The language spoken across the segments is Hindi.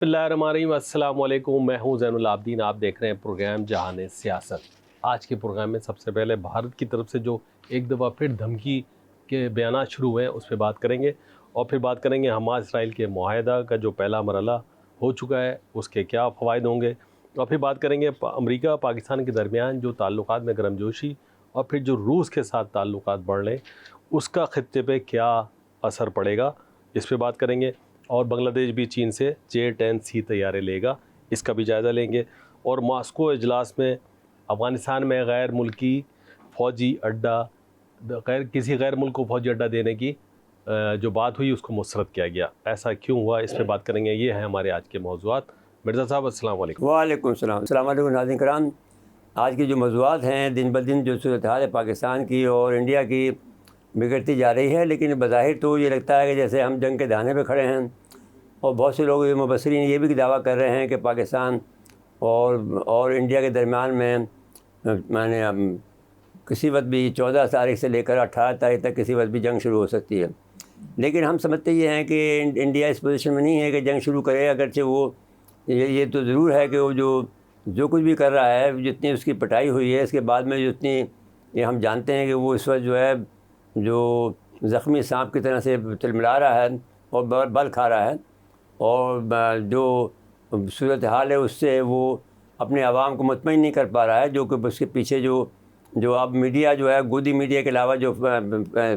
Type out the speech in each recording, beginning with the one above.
अस्सलामुअलैकुम। मैं हूं ज़ैनुल आबदीन। आप देख रहे हैं प्रोग्राम जहान सियासत। आज के प्रोग्राम में सबसे पहले भारत की तरफ से जो एक दफ़ा फिर धमकी के बयान शुरू हुए हैं उस पर बात करेंगे, और फिर बात करेंगे हमास इसराइल के मुआहदा का जो पहला मरहला हो चुका है उसके क्या फ़वाइद होंगे, और फिर बात करेंगे अमेरिका पाकिस्तान के दरमियान जो ताल्लुकात में गर्मजोशी और फिर जो रूस के साथ ताल्लुकात बढ़ रहे उसका ख़ित्ते पे क्या असर पड़ेगा, इस पर बात करेंगे। और बांग्लादेश भी चीन से J-10C तैयारे लेगा, इसका भी जायज़ा लेंगे। और मॉस्को इजलास में अफ़गानिस्तान में गैर मुल्की फ़ौजी अड्डा किसी गैर मुल्क को फ़ौजी अड्डा देने की जो बात हुई उसको मुस्तरद किया गया। ऐसा क्यों हुआ, इस पर बात करेंगे। ये हैं हमारे आज के मौज़ूआत। मिर्ज़ा साहब अस्सलाम वालेकुम। वालेकुम सलाम। अस्सलाम वालेकुम नाज़रीन कराम। आज की जो मौज़ूआत हैं, दिन ब दिन जो सूरत हाल है पाकिस्तान की और इंडिया की बिगड़ती जा रही है, लेकिन बज़ाहिर तो ये लगता है कि जैसे हम जंग के दाने पे खड़े हैं। और बहुत से लोग मुबस्सिरीन ये भी दावा कर रहे हैं कि पाकिस्तान और इंडिया के दरमियान में माने किसी वक्त भी 14 तारीख से लेकर 18 तारीख तक किसी वक्त भी जंग शुरू हो सकती है। लेकिन हम समझते ये हैं कि इंडिया इस पोजीशन में नहीं है कि जंग शुरू करे। अगरचे वो ये तो ज़रूर है कि वो जो कुछ भी कर रहा है, जितनी उसकी पिटाई हुई है, इसके बाद में जितनी ये हम जानते हैं कि वो इस वक्त जो है जो ज़ख्मी सांप की तरह से तिलमिला रहा है और बल खा रहा है, और जो सूरत हाल है उससे वो अपने आवाम को मुतमईन नहीं कर पा रहा है। जो कि उसके पीछे जो अब मीडिया जो है, गोदी मीडिया के अलावा जो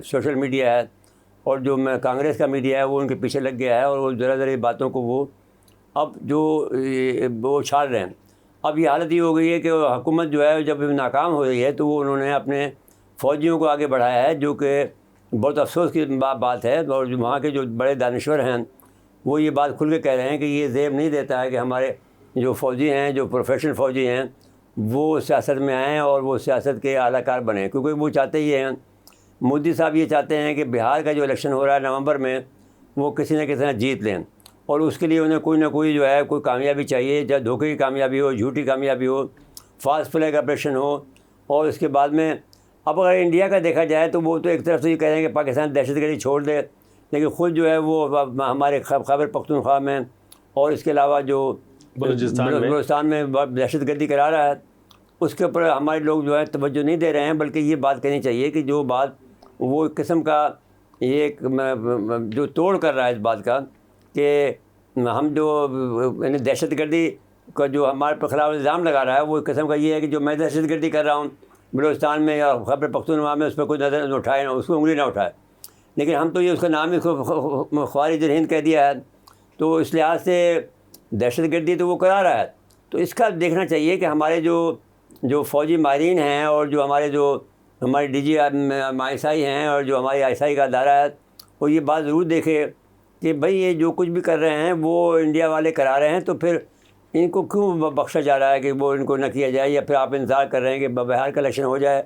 सोशल मीडिया है और जो कांग्रेस का मीडिया है, वो उनके पीछे लग गया है और वो ज़रा बातों को वो अब वो छाड़ रहे हैं। अब ये हालत ये हो गई है कि हुकूमत जो है जब नाकाम हो रही है तो वो उन्होंने अपने फ़ौजियों को आगे बढ़ाया है, जो कि बहुत अफसोस की बात है। और जो वहाँ के जो बड़े दानिश्वर हैं वो ये बात खुल के कह रहे हैं कि ये ज़ेब नहीं देता है कि हमारे जो फ़ौजी हैं, जो प्रोफेशनल फ़ौजी हैं, वो सियासत में आएँ और वो सियासत के आलाकार बने। क्योंकि वो चाहते ही हैं, मोदी साहब ये चाहते हैं कि बिहार का जो इलेक्शन हो रहा है नवंबर में, वो किसी न किसी तरह जीत लें, और उसके लिए उन्हें कोई ना कोई जो है कोई कामयाबी चाहिए, चाहे धोखे की कामयाबी हो, झूठी कामयाबी हो, फास्ट फ्लैग ऑपरेशन हो। और उसके बाद में अब अगर इंडिया का देखा जाए तो वो तो एक तरफ से ये कह रहे हैं कि पाकिस्तान दहशतगर्दी छोड़ दे, लेकिन ख़ुद जो है वो हमारे खैबर पख्तूनख्वा में और इसके अलावा जो बलूचिस्तान में दहशतगर्दी करा रहा है, उसके ऊपर हमारे लोग जो है तवज्जो नहीं दे रहे हैं। बल्कि ये बात कहनी चाहिए कि जो बात वो एक किस्म का ये जो तोड़ कर रहा है इस बात का कि हम जो यानी दहशतगर्दी का जो हमारे पर खिलाफ इल्ज़ाम लगा रहा है, वो एक किस्म का ये है कि जो मैं दहशतगर्दी कर रहा हूँ बलूचिस्तान में या खैबर पख्तूनख्वा में, उस पर कोई नज़र उठाए, उसको उंगली ना उठाए। लेकिन हम तो ये उसका नाम ही ख़वारिज हिंद कह दिया है, तो इस लिहाज से दहशतगर्दी तो वो करा रहा है। तो इसका देखना चाहिए कि हमारे जो फ़ौजी माहिरीन हैं और जो हमारे DG ISI हैं और जो हमारी ISI का अदारा है, वो ये बात ज़रूर देखे कि भाई ये जो कुछ भी कर रहे हैं वो इंडिया वाले करा रहे हैं, तो फिर इनको क्यों बख्शा जा रहा है कि वो इनको न किया जाए, या फिर आप इंतज़ार कर रहे हैं कि बिहार का इलेक्शन हो जाए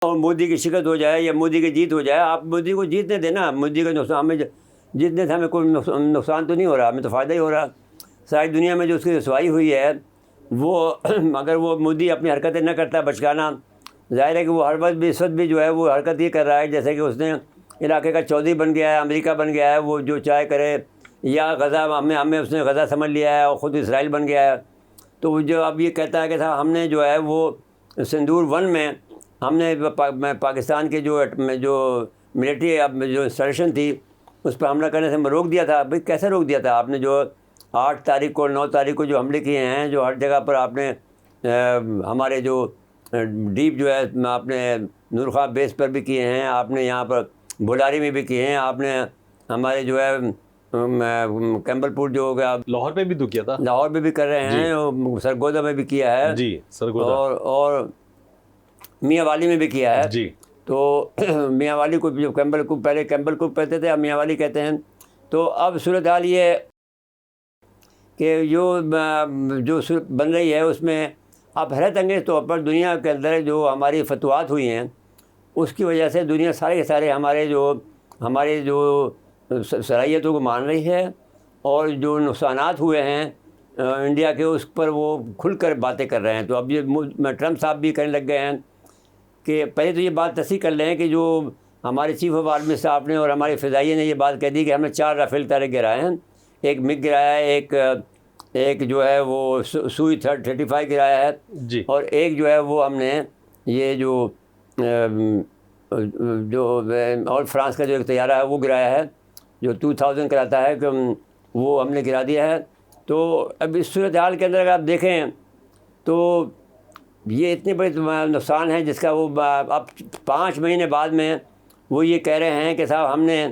और मोदी की शिकस्त हो जाए या मोदी की जीत हो जाए। आप मोदी को जीतने देना, मोदी का नुकसान हमें जीतने से हमें कोई नुकसान तो नहीं हो रहा, हमें तो फ़ायदा ही हो रहा। सारी दुनिया में जो उसकी रसवाई हुई है वो अगर वो मोदी अपनी हरकतें न करता बचकाना, ज़ाहिर है कि वो हर वक्त भी इस वक्त भी जो है वो हरकत ये कर रहा है जैसे कि उसने इलाके का चौधरी बन गया है, अमेरिका बन गया है, वो जो चाहे करे, या गज़ा हमें उसने गज़ा समझ लिया है और ख़ुद इसराइल बन गया है। तो जो अब ये कहता है कि साहब हमने जो है वो सिंदूर 1 में हमने पाकिस्तान के जो मिलिट्री जो इंस्टॉलेशन थी उस पर हमला करने से रोक दिया था। भाई कैसे रोक दिया था आपने? जो 8 तारीख को 9 तारीख को जो हमले किए हैं, जो हर जगह पर आपने हमारे जो डीप जो है आपने नूर ख्वाह बेस पर भी किए हैं, आपने यहाँ पर बुलारी में भी किए हैं, आपने हमारे जो है कैम्बलपुर जो हो गया, लाहौर पे भी तो किया था, लाहौर में भी कर रहे हैं, सरगोदा में भी किया है जी, सरगोदा, और मियाँ वाली में भी किया है जी। तो मियाँ वाली को जो पहले कैम्बलकुप कहते थे, अब मियाँ वाली कहते हैं। तो अब सूरत हाल ये है कि जो बन रही है उसमें अब हैरत अंगेज़ तौर पर दुनिया के अंदर जो हमारी फतवात हुई हैं उसकी वजह से दुनिया सारे के सारे हमारे जो सलाहियतों को मान रही है, और जो नुकसानात हुए हैं इंडिया के उस पर वो खुलकर बातें कर रहे हैं। तो अब ये ट्रम्प साहब भी कहने लग गए हैं कि पहले तो ये बात तस्दीक कर लें कि जो हमारे चीफ ऑफ आर्मी स्टाफ ने और हमारे फ़िज़ाइये ने ये बात कह दी कि हमने 4 राफेल तारे गिराए हैं, एक मिग गिराया है, एक जो है वो सुई 35 गिराया है जी। और एक जो है वो हमने ये और फ्रांस का जो एक तैयारा है वो गिराया है जो 2000 कराता है कि वो हमने गिरा दिया है। तो अब इस सूरत हाल के अंदर अगर आप देखें तो ये इतनी बड़ी नुकसान है जिसका वो अब 5 महीने बाद में वो ये कह रहे हैं कि साहब हमने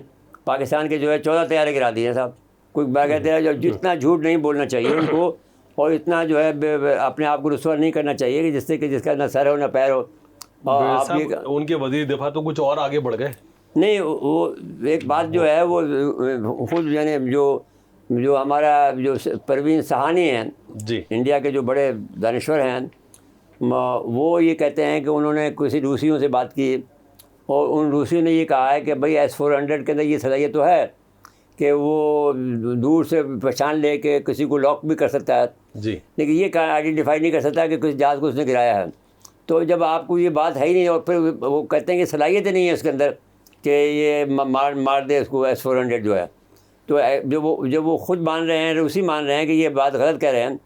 पाकिस्तान के जो है 14 तैयारे गिरा दिए हैं साहब। कोई कहते हैं जो जितना झूठ नहीं बोलना चाहिए उनको और इतना जो है अपने आप को रुस्वा नहीं करना चाहिए कि जिससे कि जिसका ना सर हो ना पैर हो। और आप ये उनके वजीर दिफा तो कुछ और आगे बढ़ गए। नहीं, वो एक बात जो है वो खुद यानी जो हमारा जो परवीन सहानी हैं जी, इंडिया के जो बड़े दानिश्वर हैं, वो ये कहते हैं कि उन्होंने किसी रूसियों से बात की और उन रूसियों ने ये कहा है कि भाई S-400 के अंदर ये सलाहियत तो है कि वो दूर से पहचान ले के किसी को लॉक भी कर सकता है जी, लेकिन ये आइडेंटिफाई नहीं कर सकता कि किस जहाज़ को उसने गिराया है। तो जब आपको ये बात है ही नहीं और फिर वो कहते हैं कि सलाहियत नहीं है उसके अंदर कि ये मार दे उसको S-400 जो है, तो जब वो खुद मान रहे हैं, रूसी मान रहे हैं कि ये बात गलत कह रहे हैं,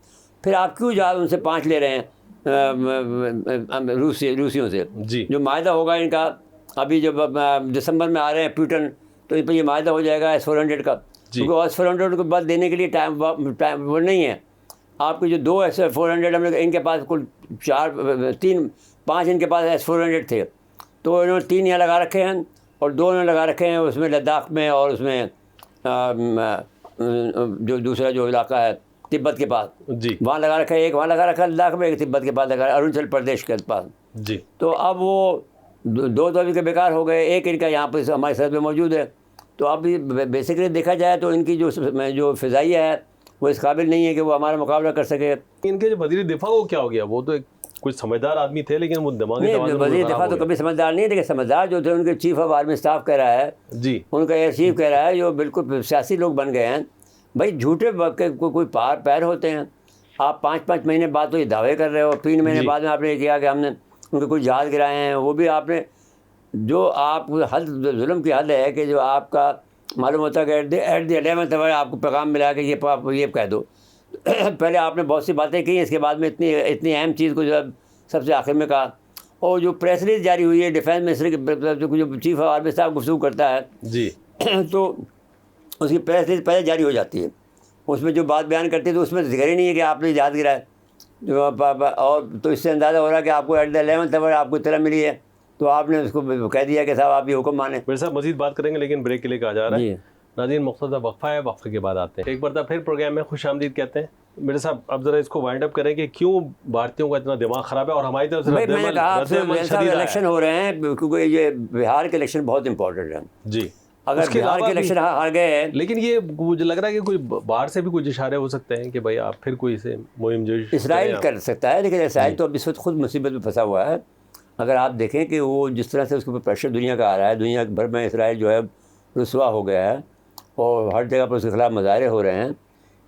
फिर आप क्यों जहाज़ उनसे 5 ले रहे हैं रूसियों से? जी, जो मायदा होगा इनका अभी जब दिसंबर में आ रहे हैं प्यूटन, तो इन पर ये मायदा हो जाएगा S-400 का, क्योंकि S-400 को बाद देने के लिए टाइम वो नहीं है। आपके जो 2 S-400 हमने इनके पास कुल 5 इनके पास S-400 थे, तो इन्होंने 3 यहाँ लगा रखे हैं और 2 इन्होंने लगा रखे हैं उसमें लद्दाख में और उसमें जो दूसरा जो इलाका है तिब्बत के पास जी, वहाँ लगा रखा है, एक वहाँ लगा रखा है लद्दाख में, एक तिब्बत के पास लगा है, अरुणाचल प्रदेश के पास। जी, तो अब वो 2 तो अभी के बेकार हो गए, एक इनका यहाँ पर हमारे सरहद में मौजूद है। तो अब बेसिकली देखा जाए तो इनकी जो फ़िज़ाइया है वो इस काबिल नहीं है कि वो हमारा मुकाबला कर सके। इनके जो वजीर दिफा वो क्या हो गया? वो तो एक कुछ समझदार आदमी थे लेकिन वो दिमागी नहीं, तवाज़ुन वज़ीर खराब दिफा हो तो गया। कभी समझदार नहीं है, लेकिन समझदार जो थे उनके चीफ ऑफ आर्मी स्टाफ कह रहा है, जी, उनका एयर चीफ कह रहा है, जो बिल्कुल सियासी लोग बन गए हैं। भाई झूठे कोई पैर होते हैं। आप 5-5 महीने बाद तो ये दावे कर रहे हो, 3 महीने जी। बाद में आपने किया कि हमने उनके कुछ जहाज़ गिराए हैं, वो भी आपने जो आप हद जुल्म की हद है कि जो आपका मालूम होता है कि एट द 11th आवर आपको पैगाम मिला कि ये कह दो। पहले आपने बहुत सी बातें की, इसके बाद में इतनी अहम चीज़ को जो है सबसे आखिर में कहा। और जो प्रेस रिलीज जारी हुई है डिफेंस मिनिस्टर की जो चीफ ऑफ आर्मी साहब गुफ्तगू करता है जी, तो उसकी प्रेस रिलीज पहले जारी हो जाती है, उसमें जो बात बयान करती है तो उसमें जिक्र ही नहीं है कि आपने जहाज़ गिराया जो और तो इससे अंदाज़ा हो रहा है कि आपको एट द 11th आवर आपको इत्तला मिली है तो आपने उसको कह दिया कि साहब आप ये हुक्म माने। मेरे साथ मजीद बात करेंगे लेकिन ब्रेक के लिए कहा जा रहा है। जी। नाज़रीन, मुख्तसर वक्फा है, वक्फे के बाद आते हैं। एक बार फिर प्रोग्राम में खुशामदीद कहते हैं। मेरे साथ अब ज़रा इसको वाइंड अप करें कि क्यों भारतीयों का इतना दिमाग ख़राब है और हमारी तरफ से भाई मैंने कहा आपसे इलेक्शन हो रहे हैं क्योंकि ये बिहार के इलेक्शन बहुत इंपॉर्टेंट है। जी, अगर बिहार के इलेक्शन हार गए, लेकिन ये मुझे लग रहा है कि कोई बाहर से भी कुछ इशारे हो सकते हैं कि भाई आप फिर कोई से मुहिम जो इसराइल कर सकता है, लेकिन इसराइल तो अब इस वक्त खुद मुसीबत में फंसा हुआ है। अगर आप देखें कि वो जिस तरह से उसके ऊपर प्रेशर दुनिया का आ रहा है, दुनिया भर में इसराइल जो है रुसवा हो गया है और हर जगह पर उसके खिलाफ मुजाहरे हो रहे हैं।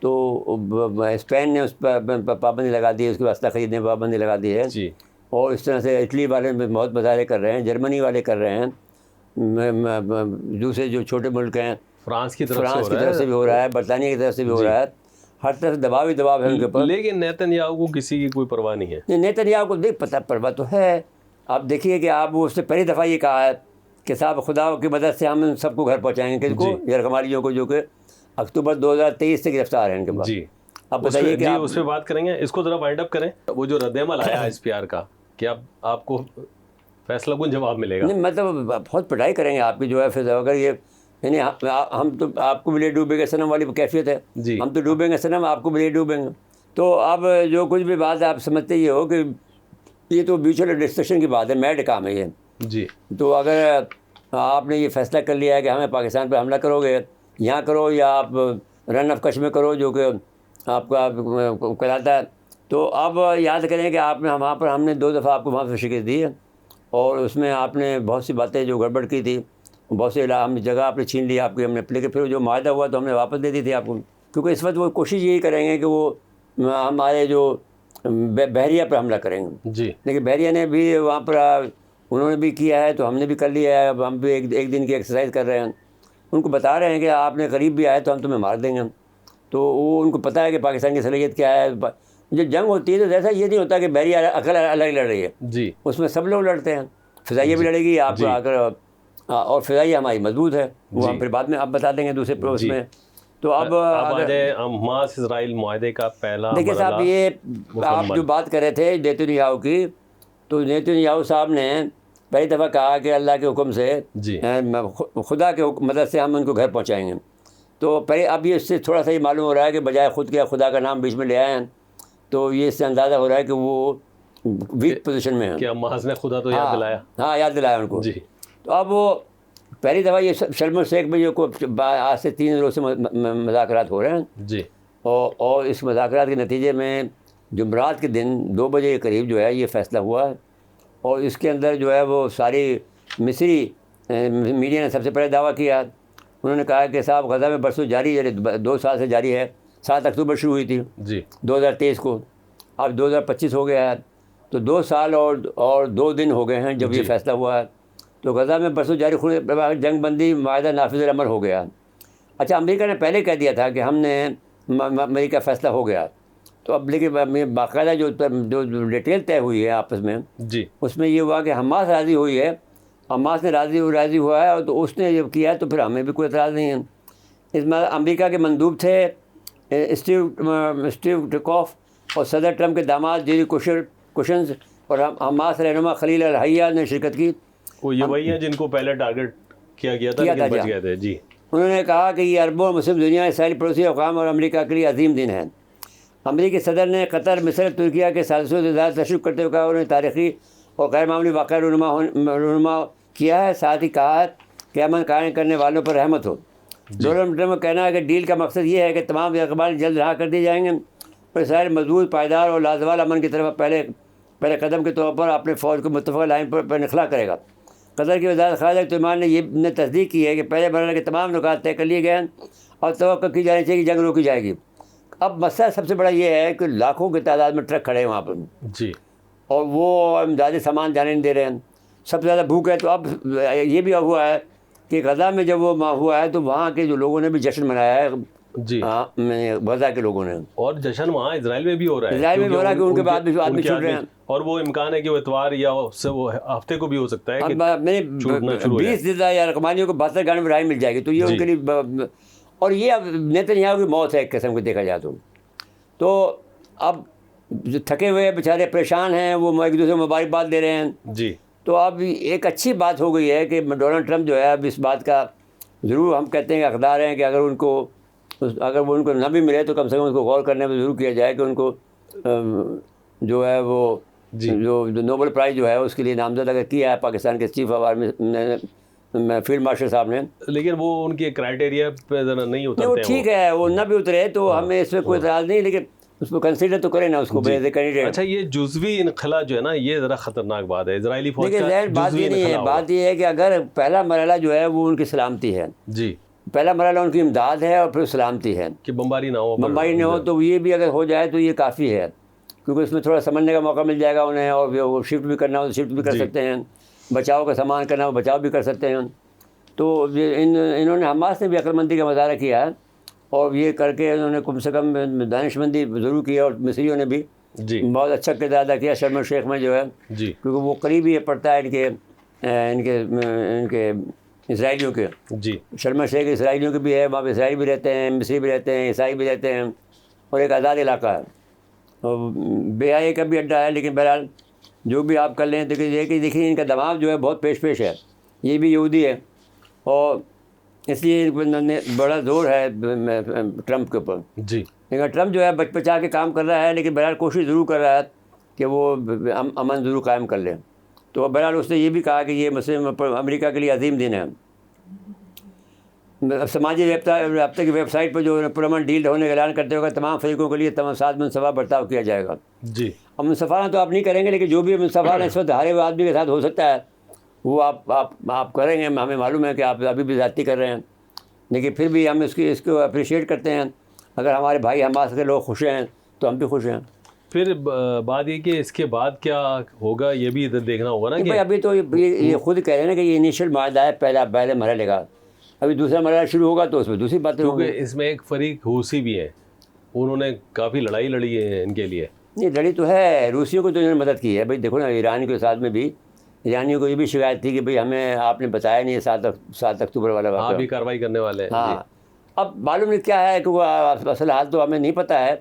तो स्पेन ने उस पर पाबंदी लगा दी है, उसके वास्ता ख़रीदने पर पाबंदी लगा दी है जी, और इस तरह से इटली वाले बहुत मुजाहरे कर रहे हैं, जर्मनी वाले कर रहे हैं, दूसरे जो छोटे मुल्क हैं फ्रांस की तरफ से भी हो रहा है, बरतानिया की तरफ से भी हो रहा है, हर तरफ दबाव ही दबाव है उनके ऊपर। लेकिन नेतन्याहू को किसी की कोई परवाह नहीं है। नेतन्याहू को देख पता परवाह तो है। आप देखिए कि आप उससे पहली दफ़ा ये कहा है कि साहब खुदा की मदद से हम उन सबको घर पहुँचाएंगे, किसको? यरगमालियों को, जो कि अक्टूबर 2023 से गिरफ्तार हैं इनके पास। जी, अब बताइए कि उस पर बात करेंगे। इसको ज़रा वाइंड अप करें। वो जो रद्द-ए-अमल आया SPR का, क्या आपको फैसला कौन जवाब मिलेगा? नहीं, मतलब बहुत पिटाई करेंगे आपकी जो है फिर अगर ये यानी हम तो आपको भी ले डूबेंगे सनम वाली कैफियत है जी, हम तो डूबेंगे सनम, आपको भी ले डूबेंगे। तो अब जो कुछ भी बात आप समझते ये हो कि ये तो म्यूचुअल डिस्कशन की बात है, मैड काम है ये। जी, तो अगर आपने ये फैसला कर लिया है कि हमें पाकिस्तान पर हमला करोगे, यहाँ करो या आप रन ऑफ कच्छ में करो जो कि आपका कहलाता है, तो अब याद करें कि आपने वहाँ पर हमने 2 दफ़ा आपको वहाँ पर शिकस्त दी है और उसमें आपने बहुत सी बातें जो गड़बड़ की थी, बहुत से हमने जगह आपने छीन ली आपकी, हमने लेकिन फिर जो मायदा हुआ तो हमने वापस दे दी थी आपको, क्योंकि इस वक्त वो कोशिश यही करेंगे कि वो हमारे जो बहरिया पर हमला करेंगे। जी, लेकिन बहरिया ने भी वहाँ पर उन्होंने भी किया है तो हमने भी कर लिया है। अब हम भी एक दिन की एक्सरसाइज कर रहे हैं, उनको बता रहे हैं कि आपने करीब भी आए तो हम तुम्हें मार देंगे। तो वो उनको पता है कि पाकिस्तान की सलाहियत क्या है। जो जंग होती है तो जैसा ये नहीं होता कि बहरिया अकल अलग लड़ रही है, जी उसमें सब लोग लड़ते हैं। फ़िज़ाइया भी लड़ेगी आपको आकर, और फ़िज़ाइया हमारी मजबूत है, वो हम फिर बाद में आप बता देंगे दूसरे जी। में। तो अब आ जाए हमास इजराइल मुआहदे का पहला देखिए साहब, मरहला ये आप जो बात कर रहे थे नेतन्याहू की, तो नेतन्याहू साहब ने पहली दफ़ा कहा कि अल्लाह के हुक्म से, जी खुदा के मदद से हम उनको घर पहुंचाएंगे। तो पहले अब ये इससे थोड़ा सा ये मालूम हो रहा है कि बजाय खुद के खुदा का नाम बीच में ले आए हैं, तो ये इससे अंदाज़ा हो रहा है कि वो वीक पोजीशन में है। कि हमास ने खुदा तो याद दिलाया। हाँ, याद दिलाया उनको। जी। तो अब वो पहली दफ़ा ये शर्म शेख में जो को आज से 3 रोज़ से मुज़ाकरात हो रहे हैं जी और इस मुज़ाकरात के नतीजे में जुमरात के दिन 2 बजे के करीब जो है ये फ़ैसला हुआ है। और इसके अंदर जो है वो सारी मिस्री मीडिया ने सबसे पहले दावा किया। उन्होंने कहा कि साहब गज़ा में बरसों जारी है, 2 साल से जारी है। 7 अक्टूबर शुरू हुई थी जी 2023 को, अब 2025 हो गया है, तो 2 साल और 2 दिन हो गए हैं जब ये फ़ैसला हुआ है। तो गज़ा में बरसों जारी जंग बंदी माहिदा नाफिज़ अमल हो गया। अच्छा, अमेरिका ने पहले कह दिया था कि हमने अमेरिका फ़ैसला हो गया, तो अब लेकिन बाकायदा जो डिटेल तय हुई है आपस में जी उसमें ये हुआ कि हमास राज़ी हुई है, हमास ने राज़ी हुआ है, और तो उसने जब किया है तो फिर हमें भी कोई एतराज़ नहीं है। इसमें अमेरिका के मंदूब थे स्टीव टिकॉफ और सदर ट्रंप के दामाद जेरी कुशन्स और हमास रहनुमा खलील अल-हैया ने शिरकत की। वो ये वही है जिनको पहले टारगेट किया गया था लेकिन बच गए थे। जी उन्होंने कहा कि ये अरबों मुस्लिम दुनिया, इसराइल पड़ोसी अक़वाम और अमेरिका के लिए अजीम दिन है। अमेरिकी सदर ने कतर, मिस्र, तुर्किया के साजिशों से ज़्यादा तशरीफ़ करते हुए कहा उन्हें तारीख़ी और गैर मामूली वाक़या रुनुमा किया है। साथ ही कहा कि अमन कायम करने वालों पर रहमत हो। डोनाल्ड ट्रंप का कहना है कि डील का मकसद ये है कि तमाम अखबार जल्द रहा कर दिए जाएंगे और इसराइल मजबूत, पायदार और लाजवाल अमन की तरफ पहले कदम के तौर पर अपने फ़ौज को मुत्तफ़क़ा लाइन पर निखला करेगा। कतर की वज़ारत ख़ारिजा तुमान ने तस्दीक की है कि पहले मरहले के तमाम नुकात तय कर लिए गए हैं और तवक्को की जानी चाहिए कि जंग रोकी जाएगी। अब मसला सबसे बड़ा ये है कि लाखों की तादाद में ट्रक खड़े हैं वहाँ पर जी, और वो इमदादी सामान जाने नहीं दे रहे हैं। सबसे ज़्यादा भूख है। तो अब ये भी हुआ है कि गज़ा में जब वो हुआ है तो वहाँ के जो लोगों ने भी जश्न मनाया है। जी गज़ा के लोगों ने, और जश्न वहाँ इसराइल में भी हो रहा है। इसराइल में भी हो रहा है कि उनके बाद भी आदमी छूट रहे हैं और वो इम्कान है कि वो इतवार या उससे वो हफ्ते को भी हो सकता है कि मैंने छूटना शुरू हो जाए। 20 ज़िल्दा या रकमानियों को 72 घंटे में राय मिल जाएगी। तो ये उनके लिए, और ये अब नेतन्याहू की मौत है एक किस्म को देखा जाए तो अब जो थके हुए बेचारे परेशान हैं वो एक दूसरे को मुबारकबाद दे रहे हैं। जी, तो अब एक अच्छी बात हो गई है कि डोनाल्ड ट्रंप जो है अब इस बात का ज़रूर हम कहते हैं कि हकदार हैं कि अगर वो उनको न भी मिले तो कम से कम उसको गौर करने में ज़रूर किया जाए कि उनको जो है वो जो नोबेल प्राइज़ जो है उसके लिए नामजद अगर किया है पाकिस्तान के chief of army field marshal साहब ने, लेकिन वो उनके क्राइटेरिया पे ज़रा नहीं उतरते वो ठीक है, वो न भी उतरे तो हमें इसमें कोई इतराज़ नहीं, लेकिन उसको कंसीडर तो करें ना उसको कैंडिडेट। अच्छा, ये जुज़वी इनखला जो है ना, ये ज़रा ख़तरनाक बात है इजरायली फौज का। बात ये नहीं है, बात ये है कि अगर पहला मरहला जो है वो उनकी सलामती है, जी, पहला मरहला उनकी इमदाद है और फिर सलामती है कि बमबारी ना हो, तो ये भी अगर हो जाए तो ये काफ़ी है, क्योंकि इसमें थोड़ा समझने का मौका मिल जाएगा उन्हें, और वो शिफ्ट भी करना हो तो शिफ्ट भी कर सकते हैं, बचाव का सामान करना हो बचाव भी कर सकते हैं। तो इन्होंने हमास ने भी अक्लमंदी का मुजाहरा किया है और ये करके उन्होंने कम से कम दानिशमंदी ज़रूर की और मिस्रियों ने भी बहुत अच्छा किरदार अदा किया शर्म शेख में जो है, क्योंकि वो करीब ही पड़ता है इनके इसराइलियों के। जी, शर्म शेख इसराइलियों के भी है, वहाँ पर इसराइल भी रहते हैं, मिस्री भी रहते हैं, ईसाई भी रहते हैं और एक आज़ाद इलाका है और बेहाई का भी अड्डा है। लेकिन बहरहाल जो भी आप कर लें, देखिए इनका दबाव जो है बहुत पेश है, ये भी यहूदी है और इसलिए बड़ा ज़ोर है ट्रंप के ऊपर। जी, लेकिन ट्रंप जो है बचा के काम कर रहा है, लेकिन बहरहाल कोशिश ज़रूर कर रहा है कि वो अमन ज़रूर कायम कर ले। तो बहरहाल उसने ये भी कहा कि ये मुस्लिम अमेरिका के लिए अजीम दिन है। समाजी रब्ते की वेबसाइट पर जो पुरअमन डील होने का ऐलान करते हुए तमाम फरीकों के लिए साथ मुनसफ़ा बर्ताव किया जाएगा। जी, अब मुनसफ़ाना तो आप नहीं करेंगे, लेकिन जो भी मुनसफ़ाना इस वक्त हारे हुए आदमी के साथ हो सकता है वो आप करेंगे। हमें मालूम है कि आप अभी भी ज़्यादती कर रहे हैं, लेकिन फिर भी हम इसको अप्रिशिएट करते हैं। अगर हमारे भाई हमास के लोग खुश हैं तो हम भी खुश हैं। फिर बात ये कि इसके बाद क्या होगा ये भी देखना होगा ना कि भाई अभी तो ये खुद कह रहे हैं ना कि ये इनिशियल माहदा है पहले मरहले का, अभी दूसरा मरहला शुरू होगा तो उसमें दूसरी बातें होंगी। इसमें एक फरीक हूसी भी है उन्होंने काफ़ी लड़ाई लड़ी है इनके लिए। नहीं, लड़ी तो है, रूसियों को तो इन्होंने मदद की है भाई। देखो ना, ईरान के साथ में भी ईरानियों को ये भी शिकायत थी कि भाई हमें आपने बताया नहीं 7 अक्टूबर वाला हाँ वाक़या। भी कार्रवाई करने वाले हैं। हाँ, अब मालूम नहीं क्या है, क्योंकि असल हाल तो हमें नहीं पता है,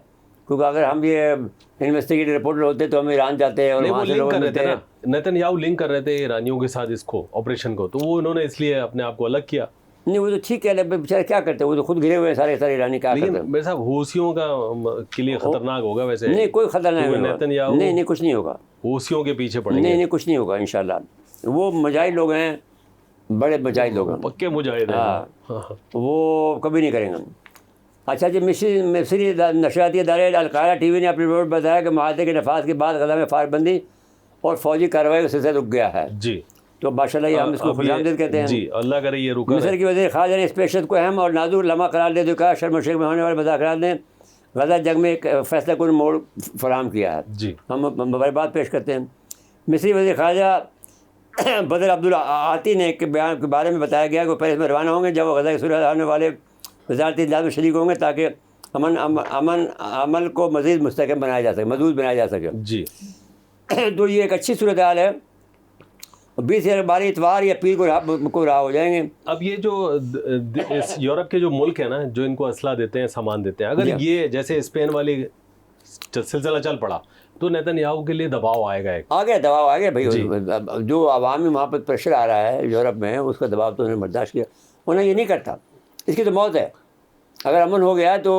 क्योंकि अगर हम ये इन्वेस्टिगेटिव रिपोर्टर होते तो हम ईरान जाते हैं और नहीं, वो वहाँ से लिंक लोग कर रहे थे मिलते। ना, नेतन्याहू लिंक कर रहे थे ईरानियों के साथ इसको, ऑपरेशन को, तो वो उन्होंने इसलिए अपने आप को अलग किया। नहीं, वो तो ठीक है, लेकिन बेचारे क्या करते हैं, वो तो खुद घिरे हुए हैं सारे ईरानी, क्या करते लेकिन हैं। मेरे साहब हूसियों का के लिए खतरनाक होगा वैसे। नहीं, कोई खतरा नहीं क्योंकि होगा। नेतन्याहू नहीं, कुछ नहीं होगा। हूसियों के पीछे नहीं पड़ेंगे। नहीं, कुछ नहीं होगा इंशाल्लाह। वो मुजाहिद लोग हैं, बड़े मुजाहिद लोग हैं। पक्के मुजाहिद हैं। हाँ, हाँ। वो कभी नहीं करेंगे। अच्छा जी, मिस्री नशरियाती इदारे अल-कायदा टीवी ने अपनी रिपोर्ट बताया कि माहदे के नफाज के बाद गजा में फायरबंदी और फौजी कार्रवाई का सिलसिला रुक गया है। जी, तो माशाल्लाह ये हम इसको अब ये- खुशामदीद कहते हैं। जी, अल्लाह करे ये रुका मिस्र रहे। की वज़ीर ख़ारजा ने इस पेशरत को अहम और नाजुक लम्हा करार देते हुए कहा, शर्म शेख में होने वाले मुज़ाकरात ने गजा जंग में एक फैसला कुन मोड़ फराहम किया है। जी, हम मुबारकबाद पेश करते हैं। मिस्री वज़ीर ख़ारजा बदर अब्दुल आती ने के बयान के बारे में बताया गया कि वो पेरिस में रवाना होंगे, जब वो गजा की सूरत होने वाले वज़ारती इजलास में शरीक होंगे, ताकि अमल को मज़ीद मुस्तहकम बनाया जा सके, मजबूत बनाया जा सके। जी। तो ये एक अच्छी सूरत हाल है। 20 बारी इतवार या पीर को रहा हो जाएंगे। अब ये जो इस यूरोप के जो मुल्क है ना, जो इनको असला देते हैं, सामान देते हैं, अगर जी। ये जैसे स्पेन वाली सिलसिला चल पड़ा तो नेतन्याहू के लिए दबाव आएगा एक। आ गया, दबाव आ गया भाई। जी। जो अवामी वहाँ पर प्रेशर आ रहा है यूरोप में, उसका दबाव तो उन्होंने बर्दाश्त किया। उन्हें ये नहीं करता, इसकी तो मौत है। अगर अमन हो गया तो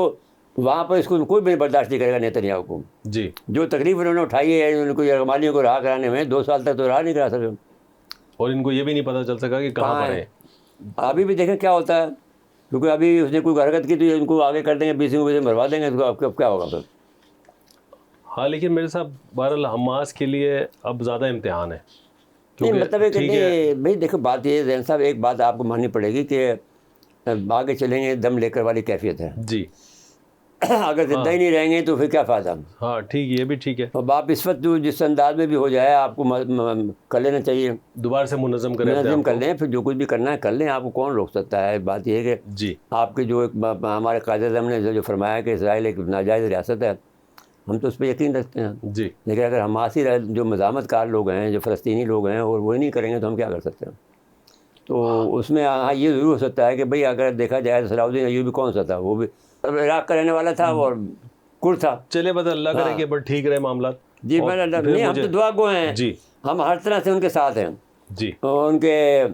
वहाँ पर इसको कोई भी बर्दाश्त नहीं करेगा नेतन्याहू को। जी, जो तकलीफ उन्होंने उठाई है उनको यरगमालियों को रहा कराने में, 2 साल तक तो रहा नहीं करा सके। और इनको ये भी नहीं पता चल सका कि कहाँ पर है। अभी भी देखें क्या होता है, क्योंकि अभी उसने कोई हरकत की तो ये उनको आगे कर देंगे, 20 को मरवा देंगे, तो अब क्या होगा फिर। हाँ, लेकिन मेरे साथ बहरहाल हमास के लिए अब ज़्यादा इम्तिहान है। नहीं, मतलब है कि ठीक है, नहीं भाई, देखो बात ये जैन साहब, एक बात आपको माननी पड़ेगी कि आगे चलेंगे दम लेकर वाली कैफियत है। जी, अगर जिंदा ही नहीं रहेंगे तो फिर क्या फ़ायदा। हाँ ठीक, ये भी ठीक है। अब आप इस वक्त जो जिस अंदाज में भी हो जाए, आपको कर लेना चाहिए, दोबारा से मुनज़्ज़म करें अपने मुनज़्ज़म आप कर को। लें, फिर जो कुछ भी करना है कर लें, आपको कौन रोक सकता है। बात यह है कि जी, आपके जो हमारे कायद-ए-आज़म ने जो फरमाया कि इसराइल एक नाजायज़ रियासत है, हम तो उस पर यकीन रखते हैं। जी, लेकिन अगर हमासी जो मज़ामतकार लोग हैं, जो फ़लस्तीनी लोग हैं, और वो नहीं करेंगे तो हम क्या कर सकते हैं। तो उसमें हाँ ये ज़रूर हो सकता है कि भाई अगर देखा जाए तो सलाहुद्दीन अय्यूबी कौन सा था, वो भी इराक़ का रहने वाला था और कुर्द था। चले बस अल्लाह करे हाँ। कि बस ठीक रहे मामला। जी, और मैं फिर नहीं, हम मुझे- तो दुआ गो हैं। जी, हम हर तरह से उनके साथ हैं, जी, उनके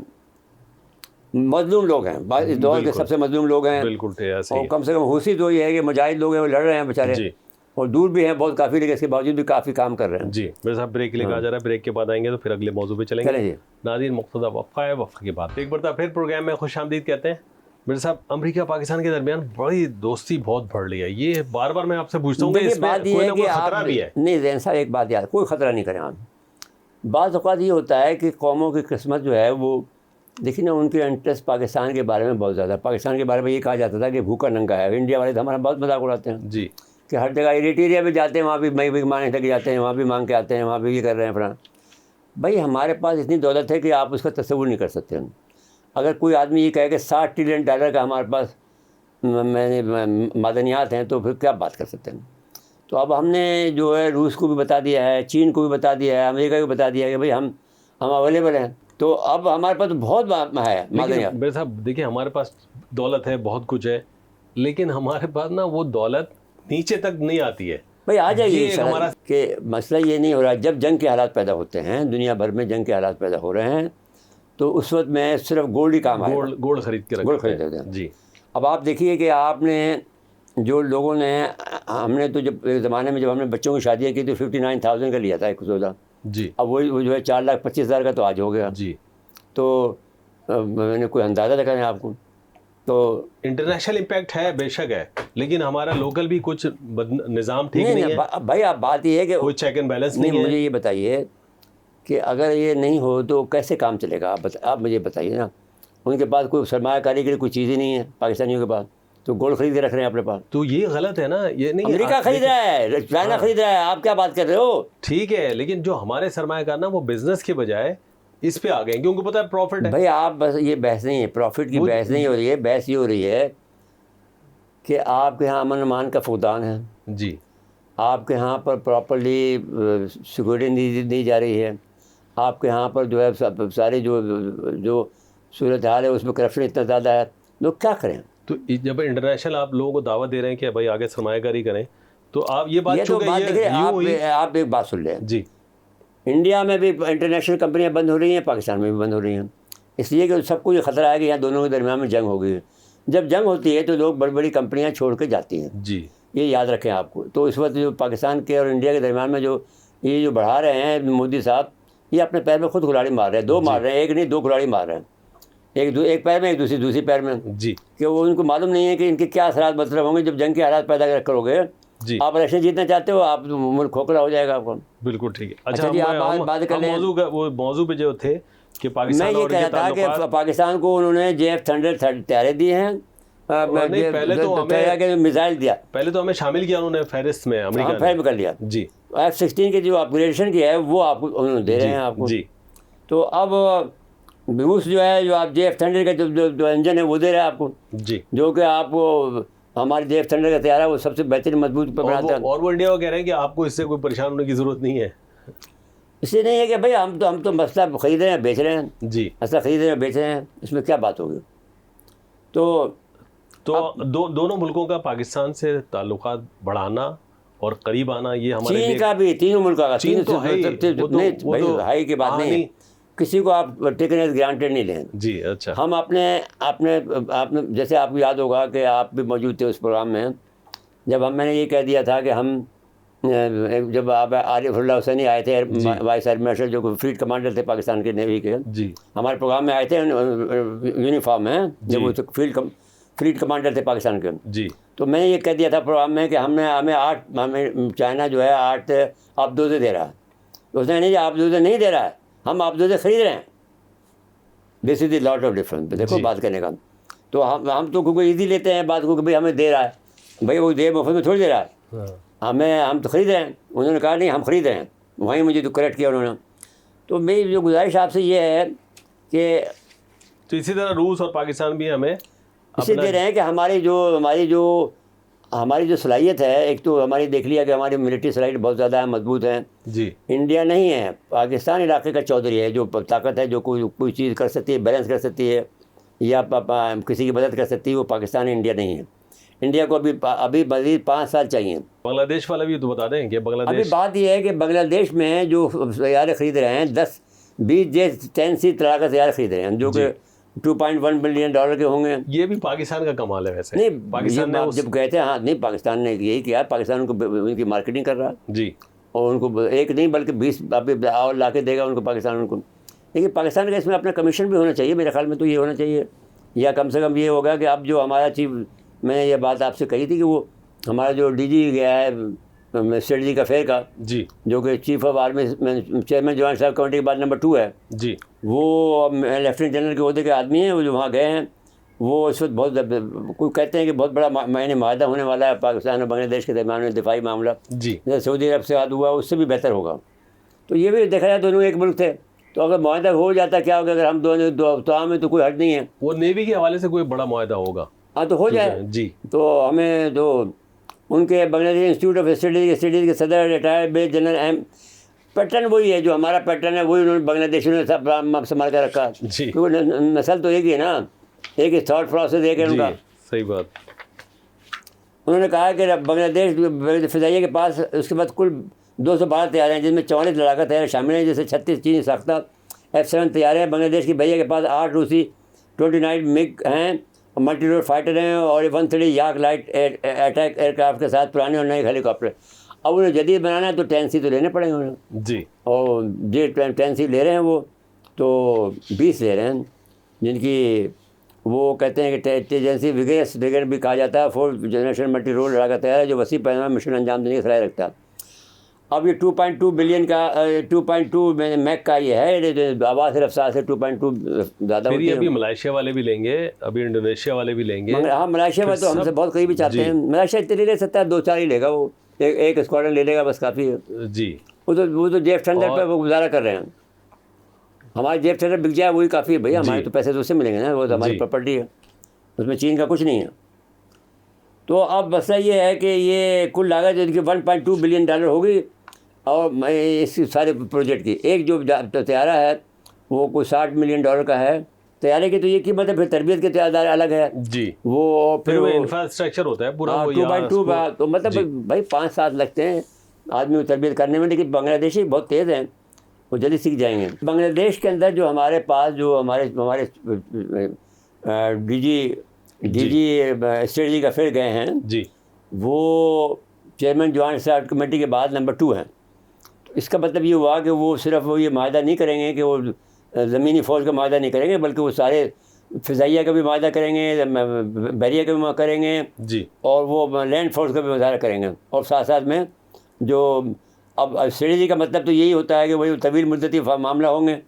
मजलूम लोग हैं, इस दौर के बिल्कुल। सबसे मजलूम लोग हैं। बिल्कुल ऐसे और ही कम से कम हूसी तो ये है कि मुजाहिद लोग हैं, वो लड़ रहे हैं है। बेचारे, जी, और दूर भी हैं बहुत काफ़ी, लेकिन इसके बावजूद भी काफ़ी काम कर रहे हैं। जी, मेरे साहब ब्रेक के लिए कहा जा रहा है, ब्रेक के बाद आएंगे तो फिर अगले मौजू पे चलेंगे। चलें जी। नाज़रीन, मुक़्तदा वफ़ा है, वफ़ा के बाद एक बार फिर प्रोग्राम में खुशामदीद कहते हैं। मेरे साहब, अमेरिका पाकिस्तान के दरमियान बड़ी दोस्ती बहुत बढ़ रही है, ये बार बार मैं आपसे पूछता हूँ कि देखिए, इसमें बात ये कोई है ना कि कोई आप खतरा भी है। नहीं जैन साहब, एक बात याद, कोई ख़तरा नहीं करें आप। बाज़ औक़ात ये होता है कि कौमों की किस्मत जो है वो, देखिए ना, उनके इंटरेस्ट पाकिस्तान के बारे में बहुत ज़्यादा। पाकिस्तान के बारे में ये कहा जाता था कि भूखा नंगा है। इंडिया वाले तो हमारा बहुत मजाक उड़ाते हैं जी, कि हर जगह एरिट्रिया भी जाते हैं, वहाँ भी मई भी मांगने लग जाते हैं, वहाँ भी मांग के आते हैं, वहाँ भी ये कर रहे हैं फलां। भाई हमारे पास इतनी दौलत है कि आप उसका तस्वुर नहीं कर सकते हैं। अगर कोई आदमी ये कहे कि $60 ट्रिलियन का हमारे पास मादनियात हैं, तो फिर क्या बात कर सकते हैं। तो अब हमने जो है रूस को भी बता दिया है, चीन को भी बता दिया है, अमेरिका को भी बता दिया है कि भाई हम अवेलेबल हैं। तो अब हमारे पास बहुत है मादनियात। लेकिन मेरे साहब देखिए, हमारे पास दौलत है, बहुत कुछ है, लेकिन हमारे पास ना वो दौलत नीचे तक नहीं आती है। भाई आ जाइए ये एक हमारा कि मसला ये नहीं हो रहा। जब जंग के हालात पैदा होते हैं, दुनिया भर में जंग के हालात पैदा हो रहे हैं, तो उस वक्त में सिर्फ गोल्ड ही काम आएगा। गोल्ड खरीद के गोल्ड रखते खरीद हैं। हैं। जी, अब आप देखिए कि आपने जो लोगों ने, हमने तो जब एक ज़माने में जब हमने बच्चों की शादियाँ की तो 59,000 का लिया था एक सौदा। जी, अब वो जो है 4,25,000 का तो आज हो गया। जी। तो मैंने कोई अंदाज़ा लगा है आपको। तो इंटरनेशनल इम्पैक्ट है, बेशक है, लेकिन हमारा लोकल भी कुछ निज़ाम ठीक नहीं है। भाई आप बात ये है कि कोई चेक एंड बैलेंस नहीं, नहीं मुझे है। ये बताइए कि अगर ये नहीं हो तो कैसे काम चलेगा। आप मुझे बताइए ना। उनके पास कोई सरमायाकारी के लिए कोई चीज़ ही नहीं है पाकिस्तानियों के पास, तो गोल्ड खरीद के रख रहे हैं अपने पास। तो ये गलत है ना, ये नहीं। अमेरिका खरीद रहा है, चाइना खरीद रहा है, आप क्या बात कर रहे हो। ठीक है, लेकिन जो हमारे सरमायाकार ना, वो बिजनेस के बजाय इस पे आ गए, क्योंकि पता है प्रॉफिट है। भाई आप बस, ये बहस नहीं है, प्रॉफिट की बहस नहीं हो रही है। बहस ये हो रही है कि आपके यहाँ अमन अमान का फुकदान है, जी आपके यहाँ पर प्रॉपर्ली सिक्योरिटी दी जा रही है, आपके यहाँ पर जो है सारी जो जो सूरत हाल है उसमें करप्शन इतना ज़्यादा है, लोग क्या करें? तो जब इंटरनेशनल आप लोगों को दावा दे रहे हैं कि भाई आगे सरमायाकारी करें, तो आप ये बात ये तो बात देखिए, आप एक बात सुन लें, जी इंडिया में भी इंटरनेशनल कंपनियां बंद हो रही हैं, पाकिस्तान में भी बंद हो रही हैं, इसलिए कि सबको ये ख़तरा है कि यहाँ दोनों के दरमियान में जंग हो गई है। जब जंग होती है तो लोग बड़ी बड़ी कंपनियां छोड़ के जाती हैं, जी ये याद रखें आपको। तो इस वक्त जो पाकिस्तान के और इंडिया के दरमियान में जो ये जो बढ़ा रहे हैं मोदी साहब, ये अपने पैर में खुद कुल्हाड़ी मार रहे हैं, दो मार रहे हैं, एक नहीं दो कुल्हाड़ी मार रहे हैं, एक पैर में, एक दूसरी पैर में, जी कि वो उनको मालूम नहीं है कि इनके क्या असरात मतलब होंगे जब जंग के हालात पैदा करोगे। जी आप इलेक्शन जीतना चाहते हो, आप मुल्क खोखला हो जाएगा आपको। बिल्कुल ठीक है। अच्छा जी, आप बात कर लें। मौजू पे जो थे कि मैं पाकिस्तान ये और कह रहा था कि पाकिस्तान को उन्होंने JF-100 तैयारे दिए हैं, पहले तो हमें मिसाइल दिया, पहले तो हमें शामिल किया उन्होंने फहरिस्त में, अमेरिका ने फैल कर लिया। जी F-16 की जो अपग्रेडेशन किया है वो आपको उन्होंने दे रहे हैं आपको। जी तो अब रूस जो है, जो आप JF-100 का जो इंजन है वो दे रहा है आपको, जी, जो कि आपको हमारे JF-100 का तैयारा है वो सबसे बेहतरीन मजबूत पर बनाता है। और वो इंडिया को कह रहे हैं कि आपको इससे कोई परेशान होने की जरूरत नहीं है। इसलिए नहीं है कि भाई हम तो मसला खरीद रहे हैं, बेच रहे हैं, जी मसला खरीद रहे हैं, बेच रहे हैं, इसमें क्या बात होगी? तो दोनों मुल्कों का पाकिस्तान से ताल्लुकात बढ़ाना और करीब आना, ये हमारे चीन लिए का भी, तीनों मुल्कों का, चीन तो है ही, भाई हाई की बात नहीं है, किसी को आप टेकन एज ग्रांटेड नहीं लें। जी अच्छा, हम आपने जैसे आपको याद होगा कि आप भी मौजूद थे उस प्रोग्राम में, जब मैंने ये कह दिया था कि हम जब आप आरिफुल्लाह हुसैनी आए थे, वाइस एयर मार्शल जो फ्लीट कमांडर थे पाकिस्तान के नेवी के, जी हमारे प्रोग्राम में आए थे यूनिफॉर्म में, जब वो फ्लीट कमांडर थे पाकिस्तान के। जी तो मैंने ये कह दिया था प्रोग्राम में कि हमें चाइना जो है 8 आबदोज़े दे रहा है। तो उसने नहीं, आबदोज़े नहीं दे रहा है, हम आबदोज़े खरीद रहे हैं। This is the lot of difference, देखो बात करने का। तो हम तो क्योंकि ईजी लेते हैं बात को कि भाई हमें दे रहा है, भाई वो दे मुफ्त में थोड़ी दे रहा है, हम तो खरीद रहे हैं। उन्होंने कहा नहीं हम खरीद रहे हैं, वहीं मुझे तो करेक्ट किया उन्होंने। तो मेरी जो गुजारिश आपसे ये है कि तो इसी तरह रूस और पाकिस्तान भी हमें इसे दे रहे हैं कि हमारी जो सलाहियत है, एक तो हमारी देख लिया कि हमारी मिलिट्री सलाहियत बहुत ज़्यादा है, मजबूत है। जी इंडिया नहीं है, पाकिस्तान इलाके का चौधरी है, जो ताकत है, जो कोई चीज़ कर सकती है, बैलेंस कर सकती है या किसी की मदद कर सकती है, वो पाकिस्तान इंडिया नहीं है। इंडिया को अभी मज़ीद 5 साल चाहिए। बांग्लादेश वाला भी तो बता दें कि बांग्लादेश, अभी बात यह है कि बांग्लादेश में जो तैयारे खरीद रहे हैं 10-20 J-10C तरह का तैयार खरीद रहे हैं, जो कि $2.1 बिलियन के होंगे। ये भी पाकिस्तान का कमाल है वैसे। नहीं, पाकिस्तान ने जब कहते हैं, हाँ नहीं, पाकिस्तान ने यही किया, पाकिस्तान उनको उनकी मार्केटिंग कर रहा है जी, और उनको एक नहीं बल्कि 20 अभी और ला के देगा उनको पाकिस्तान उनको। लेकिन पाकिस्तान का इसमें अपना कमीशन भी होना चाहिए, मेरे ख्याल में तो ये होना चाहिए, या कम से कम ये होगा कि अब जो हमारा चीफ, मैंने ये बात आपसे कही थी कि वो हमारा जो DG गया है स्ट्रेटजिक अफेयर का, जी जो कि chief of army chairman joint staff committee के बाद नंबर 2 है, जी, वो लेफ्टिनेंट जनरल के ओहदे के आदमी हैं, वो जो वहाँ गए हैं, वो इस वक्त बहुत कोई कहते हैं कि बहुत बड़ा माहदा होने वाला है पाकिस्तान और बांग्लादेश के दरमियान में दिफाई मामला, जी जैसे सऊदी अरब से याद हुआ उससे भी बेहतर होगा। तो ये भी देखा जाए दोनों एक मुल्क थे, तो अगर माहदा हो जाता क्या होगा, अगर हम दोनों तो में तो कोई हर्ज नहीं है, वो नेवी के हवाले से कोई बड़ा माहदा होगा, हाँ तो हो जाए जी। तो हमें तो उनके बांग्लादेश इंस्टीट्यूट ऑफ स्टडीज़ के सदर रिटायर्ड मेजर जनरल पैटर्न वही है, जो हमारा पैटर्न है वही उन्होंने बांग्लादेशियों ने सब संभाल कर रखा, क्योंकि नस्ल तो एक ही है ना, एक ही थॉट प्रोसेस एक है उनका। सही बात। उन्होंने कहा कि बांग्लादेश फ़िज़ाइया के पास उसके बाद कुल 212 तैयारे हैं, जिसमें 44 लड़ाका तैयार शामिल हैं, जैसे 36 चीनी साख्ता F-7 तैयार हैं। बांग्लादेश की भैया के पास 8 रूसी 29 मिग हैं, मल्टी रोड फाइटर हैं और 130 याक लाइट अटैक एयरक्राफ्ट के साथ पुराने और नए हेलीकॉप्टर। अब उन्हें जदीद बनाना है तो 10C तो लेने पड़ेंगे उन्हें जी, और J-10C ले रहे हैं, वो तो 20 ले रहे हैं, जिनकी वो कहते हैं कि एजेंसी विगेस ब्रिगेड भी कहा जाता है। 4th जनरेशन मल्टी रोल लड़ाका तैयार है, जो वसी पैमाने में मिशन अंजाम देने की सलाह रखता है। अब ये 2.2 बिलियन का 2.2 मैक का ये है, आवाज़ रफ्तार से 2.2 ज़्यादा होती है। अभी मलेशिया वाले भी लेंगे, अभी इंडोनेशिया वाले भी लेंगे। हाँ, मलेशिया में तो हमसे बहुत करीबी चाहते हैं। मलेशिया इतने ले सकता है, 2-4 ही लेगा वो, एक स्क्वाड्रन ले लेगा बस, काफ़ी है जी। वो तो J-100 पर वो गुजारा कर रहे हैं। हमारे J-100 बिक जाए वही काफ़ी है भैया, हमारे तो पैसे तो उससे मिलेंगे ना, वो तो हमारी प्रॉपर्टी है, उसमें चीन का कुछ नहीं है। तो अब मसला ये है कि ये कुल लागत इनकी 1.2 बिलियन डॉलर होगी। और मैं इस सारे प्रोजेक्ट की एक जो तैयारा है वो कोई 60 मिलियन डॉलर का है। तैयारे की तो ये कीमत है, फिर तरबियत के तैयार अलग है जी। वो फिर वो इंफ्रास्ट्रक्चर होता है पूरा, वो 2.2 का, तो मतलब भाई 5-7 लगते हैं आदमी को तरबियत करने में। लेकिन बांग्लादेशी बहुत तेज़ हैं, वो जल्दी सीख जाएंगे। बांग्लादेश के अंदर जो हमारे पास जो हमारे डीजी स्ट्रेटजी का फिर गए हैं जी, वो चेयरमैन जॉइंट स्टाफ कमेटी के बाद नंबर 2 हैं। तो इसका मतलब ये हुआ कि वो सिर्फ वो ये माहदा नहीं करेंगे कि वो ज़मीनी फ़ौज का माहदा नहीं करेंगे, बल्कि वो सारे फ़िज़ाइया का भी माहदा करेंगे, बहरिया का भी करेंगे जी, और वो लैंड फोर्स का भी मुजाहरा करेंगे। और साथ साथ में जो अब स्ट्रेटजी का मतलब तो यही होता है कि वही तवील मुद्दती मामला होंगे।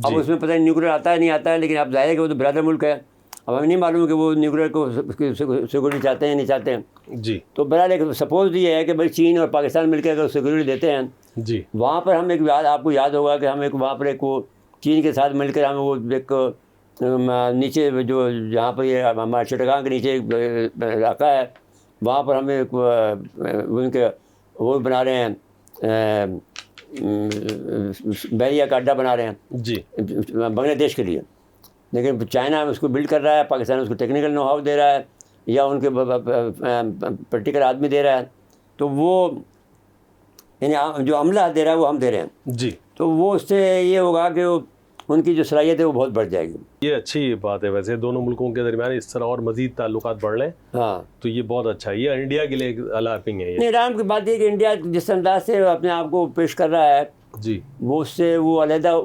अब उसमें पता नहीं न्यूक्लियर आता है नहीं आता है, लेकिन अब जाहिर है कि वो तो बिरादर मुल्क है। अब हमें नहीं मालूम कि वो न्यूक्लियर को सिक्योरिटी चाहते हैं नहीं चाहते हैं। जी, तो बहरहाल एक सपोज ये है कि भाई चीन और पाकिस्तान मिलकर अगर सिक्योरिटी देते हैं जी, वहाँ पर हम एक आपको याद होगा कि हम एक वहाँ पर एक वो चीन के साथ मिलकर हम वो एक नीचे जो जहाँ पर ये हमारे चटगांव के नीचे इलाका है वहाँ पर हम एक उनके वो बना रहे हैं, बहरिया का अड्डा बना रहे हैं जी, बांग्लादेश के लिए। लेकिन चाइना उसको बिल्ड कर रहा है, पाकिस्तान उसको टेक्निकल नो हाउ दे रहा है या उनके पर्टिकुलर आदमी दे रहा है। तो वो यानी जो अमला दे रहा है वो हम दे रहे हैं जी। तो वो उससे ये होगा कि उनकी जो सलाहियत है वो बहुत बढ़ जाएगी। ये अच्छी बात है वैसे, दोनों मुल्कों के दरमियान इस तरह और मज़ीद ताल्लुकात बढ़ लें हाँ तो ये बहुत अच्छा है। ये इंडिया के लिए अलार्मिंग है ये। नहीं, इरान की बात ये कि इंडिया जिस अंदाज से अपने आप को पेश कर रहा है जी, वो उससे वो अलहदा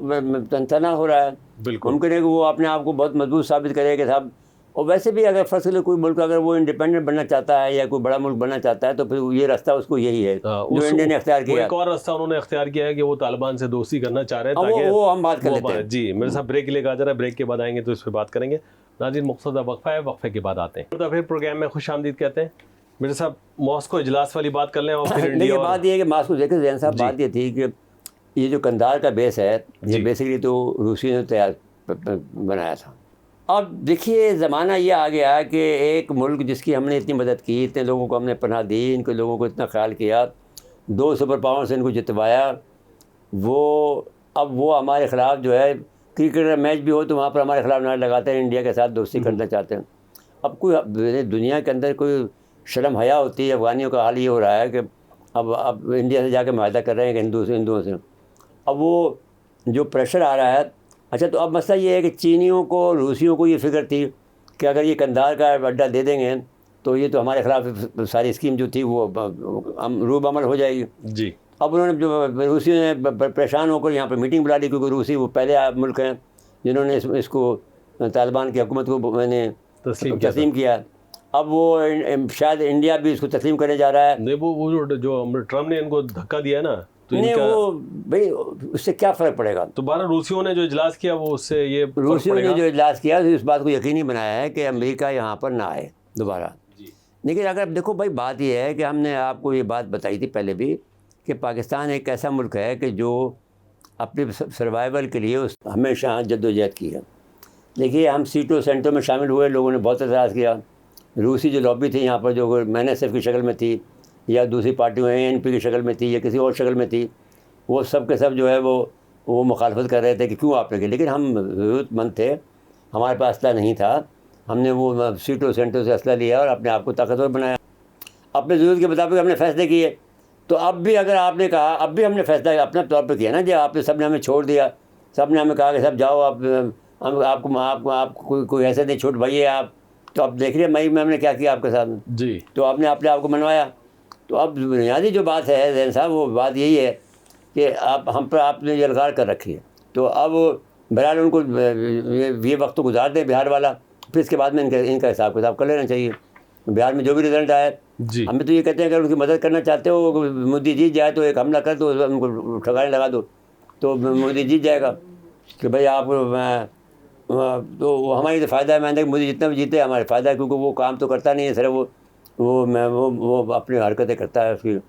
तनतना हो रहा है। बिल्कुल। मुमकिन है कि वो अपने आप को बहुत मजबूत साबित करे कि साहब। और वैसे भी अगर फर्स्ट के कोई मुल्क अगर वो इंडिपेंडेंट बनना चाहता है या कोई बड़ा मुल्क बनना चाहता है तो फिर ये रास्ता उसको यही है जो इंडिया ने अख्तियार किया। एक और रास्ता उन्होंने अख्तियार किया है कि वो तालिबान से दोस्ती करना चाह रहे हैं ताकि वो हम बात कर लेते हैं। जी, मेरे साथ ब्रेक के लिए कहा जा रहा है, ब्रेक के बाद आएंगे तो इस पर बात करेंगे। नाज़रीन, मुख्तसर वक्फा है, वक्फे के बाद आते हैं तो फिर प्रोग्राम में खुशामदीद कहते हैं। मेरे साथ मॉस्को इजलास वाली बात कर लें और फिर इंडिया। बात ये है कि मॉस्को देखे जैन साहब, बात ये थी कि ये जो कंधार का बेस है ये बेसिकली तो रूसी ने तैयार बनाया था। अब देखिए ज़माना ये आ गया कि एक मुल्क जिसकी हमने इतनी मदद की, इतने लोगों को हमने पनाह दी, इनके लोगों को इतना ख्याल किया, 2 सुपर पावर से इनको जितवाया, वो अब वो हमारे ख़िलाफ़ जो है क्रिकेट मैच भी हो तो वहाँ पर हमारे ख़िलाफ़ नारे लगाते हैं, इंडिया के साथ दोस्ती करना चाहते हैं। अब कोई दुनिया के अंदर कोई शर्म हया होती है। अफ़गानियों का हाल ये हो रहा है कि अब इंडिया से जाके मुआहदा कर रहे हैं कि हिंदुओं से। अब वो जो प्रेशर आ रहा है, अच्छा तो अब मसला ये है कि चीनियों को रूसियों को ये फिक्र थी कि अगर ये कंधार का अड्डा दे देंगे तो ये तो हमारे ख़िलाफ़ सारी स्कीम जो थी वो रूब अमल हो जाएगी। जी। अब उन्होंने जो रूसियों ने परेशान होकर यहाँ पर मीटिंग बुला ली, क्योंकि रूसी वो पहले मुल्क हैं जिन्होंने इसको तालिबान की हुकूमत को मैंने तस्लीम किया। अब वो शायद इंडिया भी इसको तस्लीम करने जा रहा है। नहीं, वो जो ट्रम्प ने इनको धक्का दिया ना तो नहीं, वो भाई उससे क्या फ़र्क पड़ेगा। तो 12 रूसियों ने जो इजलास किया वो उससे ये रूसियों ने जो इजलास किया तो इस बात को यकीनी बनाया है कि अमेरिका यहाँ पर ना आए दोबारा। लेकिन अगर देखो भाई बात यह है कि हमने आपको ये बात बताई थी पहले भी कि पाकिस्तान एक ऐसा मुल्क है कि जो अपने सर्वाइवल के लिए हमेशा जद्दोजहद की है। देखिए हम सीटों सेंटरों में शामिल हुए, लोगों ने बहुत एतराज़ किया। रूसी जो लॉबी थी यहाँ पर जो MNSF की शक्ल में थी या दूसरी पार्टियों ANP की शक्ल में थी या किसी और शक्ल में थी, वो सब के सब जो है वो मुखालफत कर रहे थे कि क्यों आपने की। लेकिन हम ज़रूरतमंद थे, हमारे पास असला नहीं था, हमने वो सीटों सेंटरों से असला लिया और अपने आप को ताकतवर बनाया, अपने ज़रूरत के मुताबिक हमने फ़ैसले किए। तो अब भी अगर आपने कहा, अब भी हमने फ़ैसला अपने तौर पर किया ना, जब आपने सब ने हमें छोड़ दिया, सब ने हमें कहा कि सब जाओ आप आपको कोई ऐसे नहीं छोड़ भाई आप। तो अब देख रहे मई में हमने क्या किया आपके साथ जी। तो आपने अपने आप को मनवाया। तो अब बुनियादी जो बात है जैन साहब, वो बात यही है कि आप हम पर आपने यलगार कर रखी है। तो अब बहरहाल उनको ये वक्त तो गुजार दें बिहार वाला, फिर इसके बाद में इनका हिसाब किताब कर लेना चाहिए। बिहार में जो भी रिजल्ट आए, हमें तो ये कहते हैं अगर उनकी मदद करना चाहते हो, मोदी जीत जाए तो एक हमला कर दो, उनको ठगाने लगा दो तो मोदी जीत जाएगा कि भाई आप तो हमारी तो फ़ायदा है। मैंने मोदी जितना भी जीते हमारे फ़ायदा है, क्योंकि वो काम तो करता नहीं है, सिर्फ वो अपनी हरकतें करता है। फिर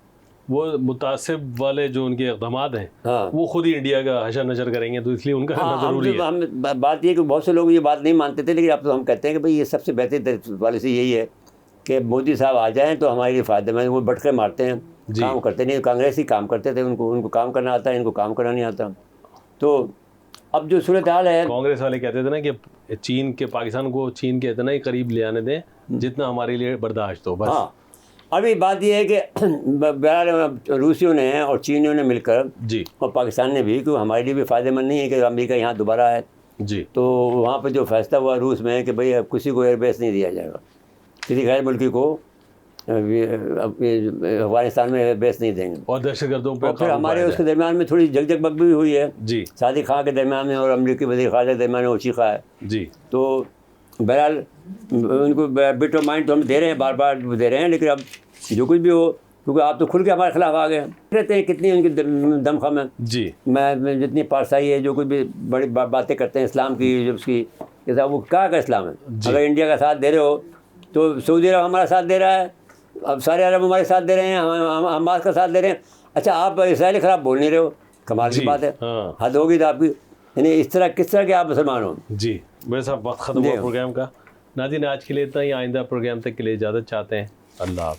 वो मुतासिब वाले जो उनके इक़दाम हैं, हाँ, वो खुद ही इंडिया का हशर नशर करेंगे, तो इसलिए उनका करना ज़रूरी है। हम बात ये कि बहुत से लोग ये बात नहीं मानते थे, लेकिन अब तो हम कहते हैं कि भाई ये सबसे बेहतर पॉलिसी यही है कि मोदी साहब आ जाएं तो हमारे लिए फ़ायदेमंद। वो बटके मारते हैं, जी। काम करते नहीं। कांग्रेस ही काम करते थे, उनको काम करना आता है, इनको काम करना नहीं आता। तो अब जो सूरत हाल है, कांग्रेस वाले कहते थे ना कि चीन के, पाकिस्तान को चीन के इतना ही करीब ले आने दें जितना हमारे लिए बर्दाश्त हो, बस। हाँ, अभी बात यह है कि बहरहाल रूसियों ने और चीनियों ने मिलकर जी और पाकिस्तान ने भी, क्योंकि हमारे लिए भी फ़ायदेमंद नहीं है कि अमेरिका यहाँ दोबारा आए। जी। तो वहाँ पर जो फैसला हुआ रूस में कि भाई अब किसी को एयरबेस नहीं दिया जाएगा, किसी गैर मुल्की को अफगानिस्तान में एयरबेस नहीं देंगे। और दहशतगर्दों पर और फिर हमारे उसके दरमियान में थोड़ी जगजग भी हुई है जी सादिक खां के दरमियान में और अमरीकी वज़ीर ख़ारजा के दरमियान में चीखा है। जी। तो बहरहाल उनको बिट ऑफ माइंड तो हम दे रहे हैं, बार बार दे रहे हैं, लेकिन अब जो कुछ भी हो, क्योंकि आप तो खुल के हमारे खिलाफ आ गए रहते हैं। कितनी उनकी दमखम है जी। मैं जितनी पारसाई है, जो कुछ भी बड़ी बातें करते हैं इस्लाम की, जो उसकी कि साहब वो क्या का इस्लाम है। अगर इंडिया का साथ दे रहे हो तो सऊदी अरब हमारा साथ दे रहा है, अब सारे अरब हमारे साथ दे रहे हैं, हम हमास का साथ दे रहे हैं। अच्छा, आप इसराइल के खिलाफ बोल नहीं रहे हो, कमाल की बात है। हाँ। हद होगी तो आपकी, यानी इस तरह किस तरह के आप मुसलमान हो। जी मेरे साहब, वक्त ख़त्म हुआ प्रोग्राम का। नाज़रीन, आज के लिए इतना ही। आइंदा प्रोग्राम तक के लिए इजाज़त चाहते हैं। अल्लाह हाफ़िज़।